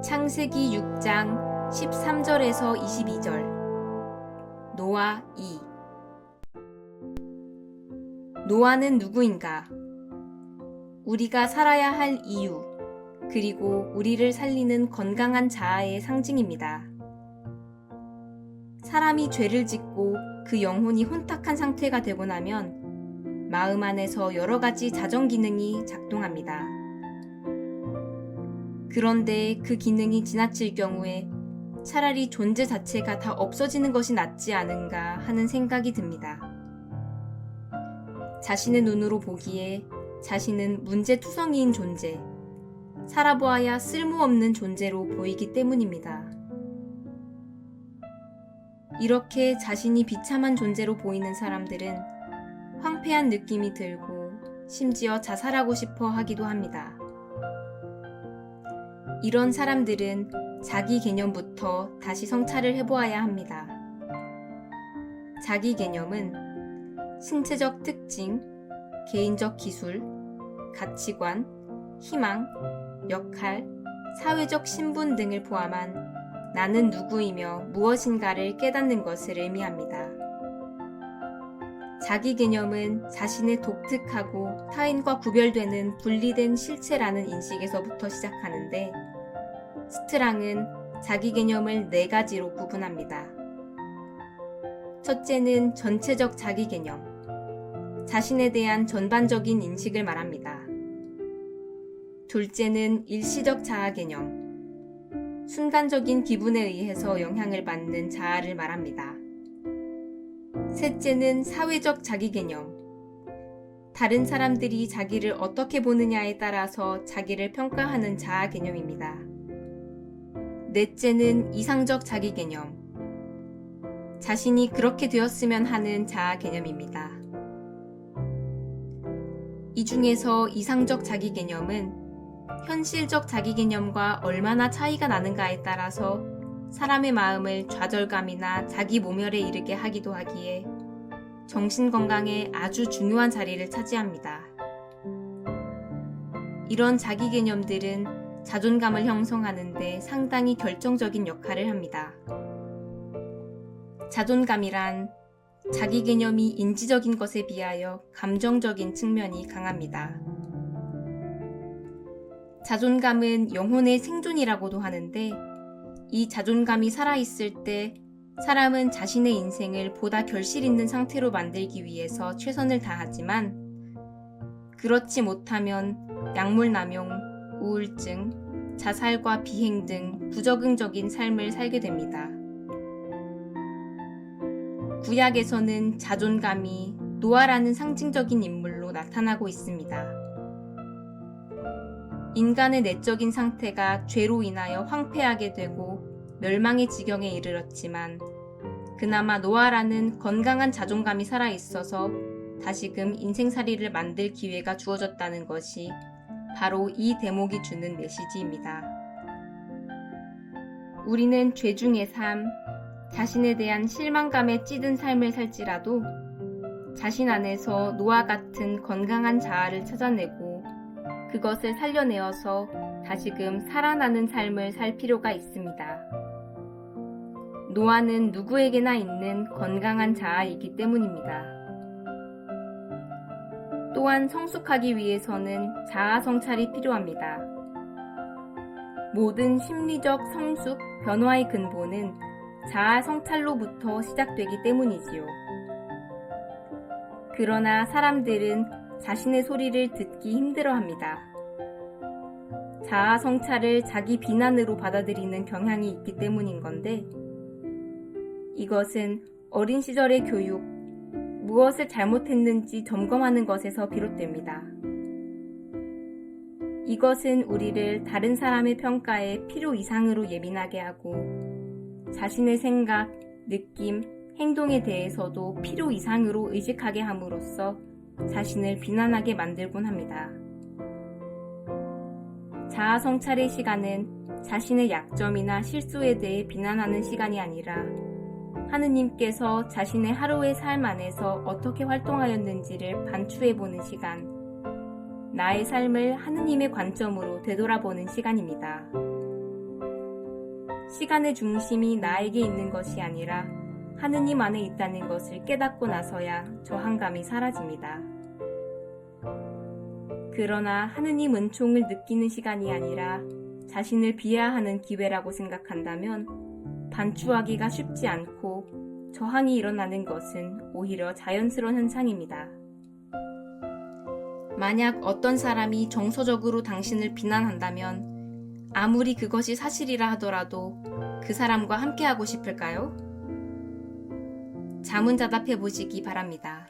창세기 6장 13절에서 22절. 노아 2. 노아는 누구인가? 우리가 살아야 할 이유, 그리고 우리를 살리는 건강한 자아의 상징입니다. 사람이 죄를 짓고 그 영혼이 혼탁한 상태가 되고 나면 마음 안에서 여러 가지 자정 기능이 작동합니다. 그런데 그 기능이 지나칠 경우에 차라리 존재 자체가 다 없어지는 것이 낫지 않은가 하는 생각이 듭니다. 자신의 눈으로 보기에 자신은 문제투성이인 존재, 살아보아야 쓸모없는 존재로 보이기 때문입니다. 이렇게 자신이 비참한 존재로 보이는 사람들은 황폐한 느낌이 들고 심지어 자살하고 싶어 하기도 합니다. 이런 사람들은 자기 개념부터 다시 성찰을 해보아야 합니다. 자기 개념은 신체적 특징, 개인적 기술, 가치관, 희망, 역할, 사회적 신분 등을 포함한 나는 누구이며 무엇인가를 깨닫는 것을 의미합니다. 자기 개념은 자신의 독특하고 타인과 구별되는 분리된 실체라는 인식에서부터 시작하는데, 스트랑은 자기 개념을 4가지로 구분합니다. 첫째는 전체적 자기 개념, 자신에 대한 전반적인 인식을 말합니다. 둘째는 일시적 자아 개념, 순간적인 기분에 의해서 영향을 받는 자아를 말합니다. 셋째는 사회적 자기 개념, 다른 사람들이 자기를 어떻게 보느냐에 따라서 자기를 평가하는 자아 개념입니다. 넷째는 이상적 자기 개념, 자신이 그렇게 되었으면 하는 자아 개념입니다. 이 중에서 이상적 자기 개념은 현실적 자기 개념과 얼마나 차이가 나는가에 따라서 사람의 마음을 좌절감이나 자기 모멸에 이르게 하기도 하기에 정신건강에 아주 중요한 자리를 차지합니다. 이런 자기 개념들은 자존감을 형성하는 데 상당히 결정적인 역할을 합니다. 자존감이란 자기 개념이 인지적인 것에 비하여 감정적인 측면이 강합니다. 자존감은 영혼의 생존이라고도 하는데, 이 자존감이 살아있을 때 사람은 자신의 인생을 보다 결실 있는 상태로 만들기 위해서 최선을 다하지만, 그렇지 못하면 약물남용, 우울증, 자살과 비행 등 부적응적인 삶을 살게 됩니다. 구약에서는 자존감이 노아라는 상징적인 인물로 나타나고 있습니다. 인간의 내적인 상태가 죄로 인하여 황폐하게 되고 멸망의 지경에 이르렀지만, 그나마 노아라는 건강한 자존감이 살아있어서 다시금 인생살이를 만들 기회가 주어졌다는 것이 바로 이 대목이 주는 메시지입니다. 우리는 죄 중의 삶, 자신에 대한 실망감에 찌든 삶을 살지라도 자신 안에서 노아 같은 건강한 자아를 찾아내고 그것을 살려내어서 다시금 살아나는 삶을 살 필요가 있습니다. 노아는 누구에게나 있는 건강한 자아이기 때문입니다. 또한 성숙하기 위해서는 자아 성찰이 필요합니다. 모든 심리적 성숙, 변화의 근본은 자아 성찰로부터 시작되기 때문이지요. 그러나 사람들은 자신의 소리를 듣기 힘들어합니다. 자아 성찰을 자기 비난으로 받아들이는 경향이 있기 때문인 건데, 이것은 어린 시절의 교육, 무엇을 잘못했는지 점검하는 것에서 비롯됩니다. 이것은 우리를 다른 사람의 평가에 필요 이상으로 예민하게 하고 자신의 생각, 느낌, 행동에 대해서도 필요 이상으로 의식하게 함으로써 자신을 비난하게 만들곤 합니다. 자아 성찰의 시간은 자신의 약점이나 실수에 대해 비난하는 시간이 아니라 하느님께서 자신의 하루의 삶 안에서 어떻게 활동하였는지를 반추해보는 시간, 나의 삶을 하느님의 관점으로 되돌아보는 시간입니다. 시간의 중심이 나에게 있는 것이 아니라 하느님 안에 있다는 것을 깨닫고 나서야 저항감이 사라집니다. 그러나 하느님 은총을 느끼는 시간이 아니라 자신을 비하하는 기회라고 생각한다면 반추하기가 쉽지 않고 저항이 일어나는 것은 오히려 자연스러운 현상입니다. 만약 어떤 사람이 정서적으로 당신을 비난한다면 아무리 그것이 사실이라 하더라도 그 사람과 함께하고 싶을까요? 자문자답해 보시기 바랍니다.